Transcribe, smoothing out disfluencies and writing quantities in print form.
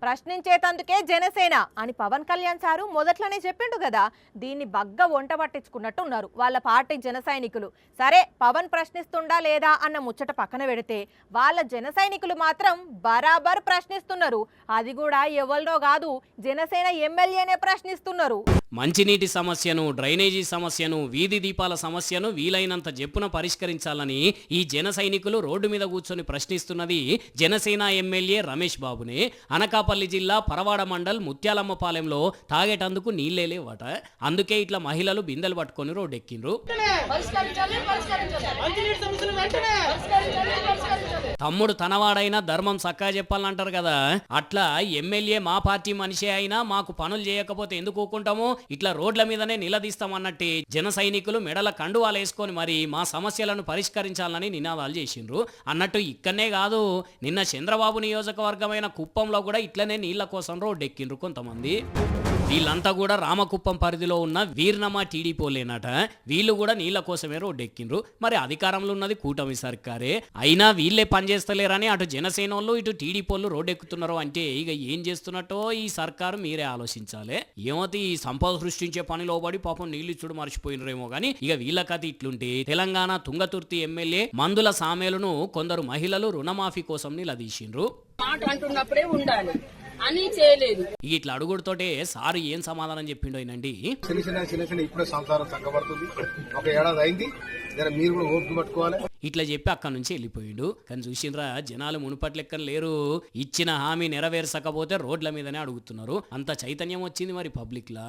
ప్రశ్నించేతందుకే జనసేన అని పవన్ కళ్యాణ్ సారు మొదట్లోనే చెప్పిండు కదా. దీన్ని బగ్గ వంట పట్టించుకున్నట్టు ఉన్నారు వాళ్ళ పార్టీ జన సైనికులు. సరే పవన్ ప్రశ్నిస్తుండా లేదా అన్న ముచ్చట పక్కన పెడితే వాళ్ళ జన సైనికులు మాత్రం బరాబర్ ప్రశ్నిస్తున్నారు. అది కూడా ఎవరిలో కాదు, జనసేన ఎమ్మెల్యేనే ప్రశ్నిస్తున్నారు. మంచినీటి సమస్యను, డ్రైనేజీ సమస్యను, వీధి దీపాల సమస్యను వీలైనంత జప్పున పరిష్కరించాలని ఈ జన సైనికులు రోడ్డు మీద కూర్చొని ప్రశ్నిస్తున్నది జనసేన ఎమ్మెల్యే రమేష్ బాబునే. అనకాపల్లి జిల్లా పరవాడ మండల్ ముత్యాలమ్మపాలెంలో తాగేటందుకు నీళ్లే లేవట. అందుకే ఇట్లా మహిళలు బిందెలు పట్టుకొని రోడ్డెక్కిండ్రు. తమ్ముడు తనవాడైనా ధర్మం చక్కగా చెప్పాలంటారు కదా. అట్లా ఎమ్మెల్యే మా పార్టీ మనిషి అయినా మాకు పనులు చేయకపోతే ఎందుకు ఊకుంటాము, ఇట్లా రోడ్ల మీదనే నిలదీస్తామన్నట్టు జన సైనికులు మెడల కండువాలు వేసుకొని మరి మా సమస్యలను పరిష్కరించాలని నినాదాలు చేసిండ్రు. అన్నట్టు ఇక్కడనే కాదు, నిన్న చంద్రబాబు నియోజకవర్గమైన కుప్పంలో కూడా ఇట్లనే నీళ్ల కోసం రోడ్డెక్కిండ్రు కొంతమంది. వీళ్ళంతా కూడా రామకుప్పం పరిధిలో ఉన్న వీర్నమా టీడీపోలేనట. వీళ్ళు కూడా నీళ్ల కోసమే రోడ్డెక్కిండ్రు. మరి అధికారంలో ఉన్నది కూటమి సర్కారే, అయినా వీళ్ళే పనిచేస్తలేరని అటు జనసేనోళ్ళు ఇటు టీడీపోళ్ళు రోడ్డెక్కుతున్నారు. అంటే ఇక ఏం చేస్తున్నట్టో ఈ సర్కారు మీరే ఆలోచించాలి. ఏమవుతుంది, ఈ సంపద సృష్టించే పనిలో పడి పాపం నీళ్ళు ఇచ్చుడు మర్చిపోయినరేమో కానీ ఇక వీళ్ళ కథ ఇట్లుంటే తెలంగాణ తుంగతుర్తి ఎమ్మెల్యే మందుల సామేలను కొందరు మహిళలు రుణమాఫీ కోసం నిలదీసిండ్రు. మాట అంటున్నప్పుడే ఉండాలి అని చేయలేదు. ఇట్లా అడుగుడుతోటే సారు ఏం సమాధానం చెప్పిండో అయినండి. ఇప్పుడే సంసారం చక్కబడుతుంది, ఒక ఏడాది అయింది, మీరు కూడా ఓపిక పట్టుకోవాలి ఇట్లా చెప్పి అక్కడి నుంచి వెళ్ళిపోయిండు. కానీ చూసిండ్రా, జనాలు మునుపటి లెక్కన లేరు. ఇచ్చిన హామీ నెరవేర్చకపోతే రోడ్ల మీదనే అడుగుతున్నారు. అంత చైతన్యం వచ్చింది మరి పబ్లిక్ లా.